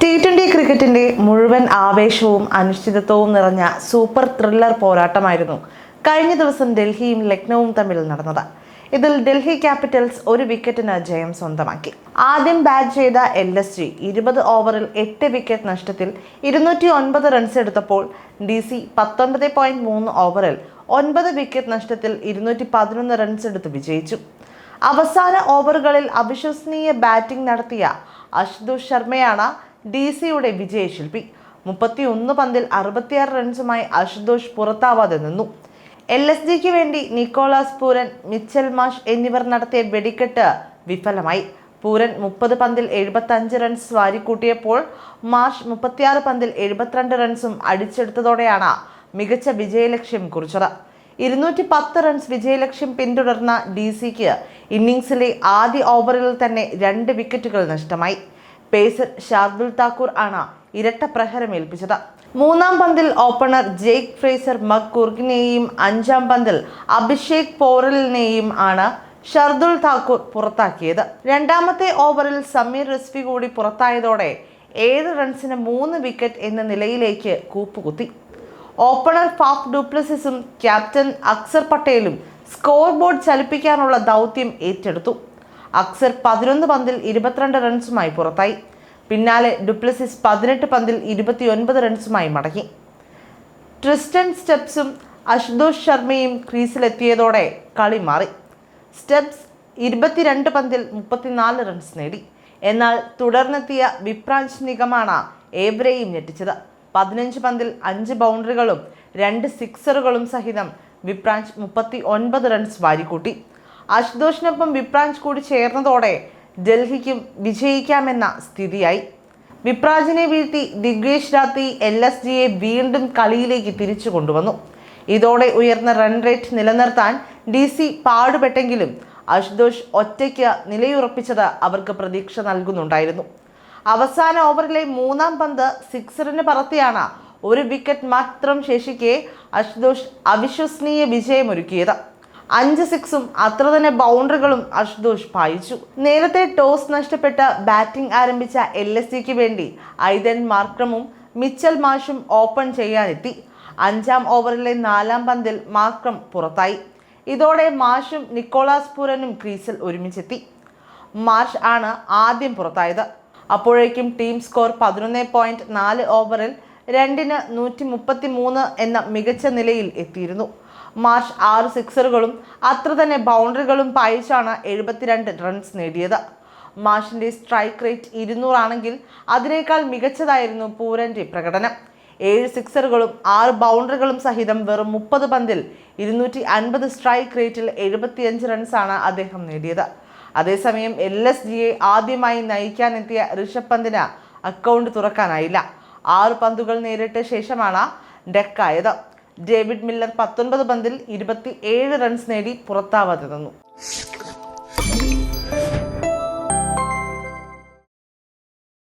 T20 ക്രിക്കറ്റിന്റെ മുഴുവൻ ആവേശവും അനിശ്ചിതത്വവും നിറഞ്ഞ സൂപ്പർ ത്രില്ലർ പോരാട്ടമായിരുന്നു കഴിഞ്ഞ ദിവസം ഡൽഹിയും ലക്നൌവും തമ്മിൽ നടന്നത്. ഇതിൽ ഡൽഹി ക്യാപിറ്റൽസ് ഒരു വിക്കറ്റിന് ജയം സ്വന്തമാക്കി. ആദ്യം ബാറ്റ് ചെയ്ത LSG 20 ഓവറിൽ 8 വിക്കറ്റ് നഷ്ടത്തിൽ 209 റൺസ് എടുത്തപ്പോൾ DC 19.3 ഓവറിൽ 9 വിക്കറ്റ് നഷ്ടത്തിൽ 211 റൺസ് എടുത്ത് വിജയിച്ചു. അവസാന ഓവറുകളിൽ അവിശ്വസനീയ ബാറ്റിംഗ് നടത്തിയ അശുതോഷ് ശർമ്മയാണ് DCയുടെ വിജയശില്പി. 31 പന്തിൽ 66 റൺസുമായി അശുതോഷ് പുറത്താവാതെ നിന്നു. LSGക്ക് വേണ്ടി നിക്കോളാസ് പൂരൻ, മിച്ചൽ മാഷ് എന്നിവർ നടത്തിയ വെടിക്കെട്ട് വിഫലമായി. പൂരൻ 30 പന്തിൽ 75 റൺസ് വാരിക്കൂട്ടിയപ്പോൾ മാഷ് 36 പന്തിൽ 72 റൺസും അടിച്ചെടുത്തതോടെയാണ് മികച്ച വിജയലക്ഷ്യം കുറിച്ചത്. 210 റൺസ് വിജയലക്ഷ്യം പിന്തുടർന്ന DCക്ക് ഇന്നിംഗ്സിലെ ആദ്യ ഓവറിൽ തന്നെ 2 വിക്കറ്റുകൾ നഷ്ടമായി. പേസർ ഷാർദുൽ താക്കൂർ ആണ് ഇരട്ട പ്രഹരമേൽപ്പിച്ചത്. 3-ാം പന്തിൽ ഓപ്പണർ ജേക്ക് ഫ്രേസർ മക്കൂർക്കിനെയും 5-ാം പന്തിൽ അഭിഷേക് പോറലിനെയും ആണ് ഷാർദുൽ താക്കൂർ പുറത്താക്കിയത്. 2-ാമത്തെ ഓവറിൽ സമീർ റിസ്വി കൂടി പുറത്തായതോടെ 7 റൺസിന് 3 വിക്കറ്റ് എന്ന നിലയിലേക്ക് കൂപ്പുകുത്തി. ഓപ്പണർ ഫാഫ് ഡുപ്ലസിസും ക്യാപ്റ്റൻ അക്സർ പട്ടേലും സ്കോർ ബോർഡ് ചലിപ്പിക്കാനുള്ള ദൗത്യം ഏറ്റെടുത്തു. അക്സർ 11 പന്തിൽ 22 റൺസുമായി പുറത്തായി. പിന്നാലെ ഡുപ്ലസിസ് 18 പന്തിൽ 29 റൺസുമായി മടങ്ങി. ട്രിസ്റ്റൻ സ്റ്റെപ്സും അശുതോഷ് ശർമ്മയും ക്രീസിലെത്തിയതോടെ കളി മാറി. സ്റ്റെപ്സ് 22 പന്തിൽ 34 റൺസ് നേടി. എന്നാൽ തുടർന്നെത്തിയ വിപ്രാഞ്ച് നിഗമാണ് ഏവരെയും ഞെട്ടിച്ചത്. 15 പന്തിൽ 5 ബൗണ്ടറികളും 2 സിക്സറുകളും സഹിതം വിപ്രാഞ്ച് 39 റൺസ് വാരിക്കൂട്ടി. അശുതോഷിനൊപ്പം വിപ്രാഞ്ച് കൂടി ചേർന്നതോടെ ഡൽഹിക്കും വിജയിക്കാമെന്ന സ്ഥിതിയായി. വിപ്രാജിനെ വീഴ്ത്തി ദിഗ്വേഷ് രാത്തി LSGയെ വീണ്ടും കളിയിലേക്ക് തിരിച്ചു കൊണ്ടുവന്നു. ഇതോടെ ഉയർന്ന റൺ റേറ്റ് നിലനിർത്താൻ DC പാടുപെട്ടെങ്കിലും അശുതോഷ് ഒറ്റയ്ക്ക് നിലയുറപ്പിച്ചത് അവർക്ക് പ്രതീക്ഷ നൽകുന്നുണ്ടായിരുന്നു. അവസാന ഓവറിലെ 3-ാം പന്ത് സിക്സറിന് പറത്തിയാണ് 1 വിക്കറ്റ് മാത്രം ശേഷിക്കെ അശുതോഷ് അവിശ്വസനീയ വിജയമൊരുക്കിയത്. 5 സിക്സും അത്ര തന്നെ ബൗണ്ടറികളും അശുതോഷ് പായിച്ചു. നേരത്തെ ടോസ് നഷ്ടപ്പെട്ട് ബാറ്റിംഗ് ആരംഭിച്ച LSGക്ക് വേണ്ടി ഐദൻ മാർക്രമും മിച്ചൽ മാഷും ഓപ്പൺ ചെയ്യാനെത്തി. 5-ാം ഓവറിലെ 4-ാം പന്തിൽ മാർക്രം പുറത്തായി. ഇതോടെ മാഷും നിക്കോളാസ് പൂരനും ക്രീസിൽ ഒരുമിച്ചെത്തി. മാഷ് ആണ് ആദ്യം പുറത്തായത്. അപ്പോഴേക്കും ടീം സ്കോർ 11.4 ഓവറിൽ 2-ന് 133 എന്ന മികച്ച നിലയിൽ എത്തിയിരുന്നു. മാർഷ് 6 സിക്സറുകളും അത്ര തന്നെ ബൗണ്ടറികളും പായിച്ചാണ് 72 റൺസ് നേടിയത്. മാഷിന്റെ സ്ട്രൈക്ക് റേറ്റ് 200 ആണെങ്കിൽ അതിനേക്കാൾ മികച്ചതായിരുന്നു പൂരന്റെ പ്രകടനം. 7 സിക്സറുകളും 6 ബൗണ്ടറികളും സഹിതം വെറും 30 പന്തിൽ 250 സ്ട്രൈക്ക് റേറ്റിൽ 75 റൺസാണ് അദ്ദേഹം നേടിയത്. അതേസമയം LSGയെ ആദ്യമായി നയിക്കാനെത്തിയ ഋഷഭ് പന്തിന് അക്കൗണ്ട് തുറക്കാനായില്ല. 6 പന്തുകൾ നേരിട്ട ശേഷമാണ് ഡെക്കായത്. ഡേവിഡ് മില്ലർ 19 പന്തിൽ 27 റൺസ് നേടി പുറത്താവാതെ നിന്നു.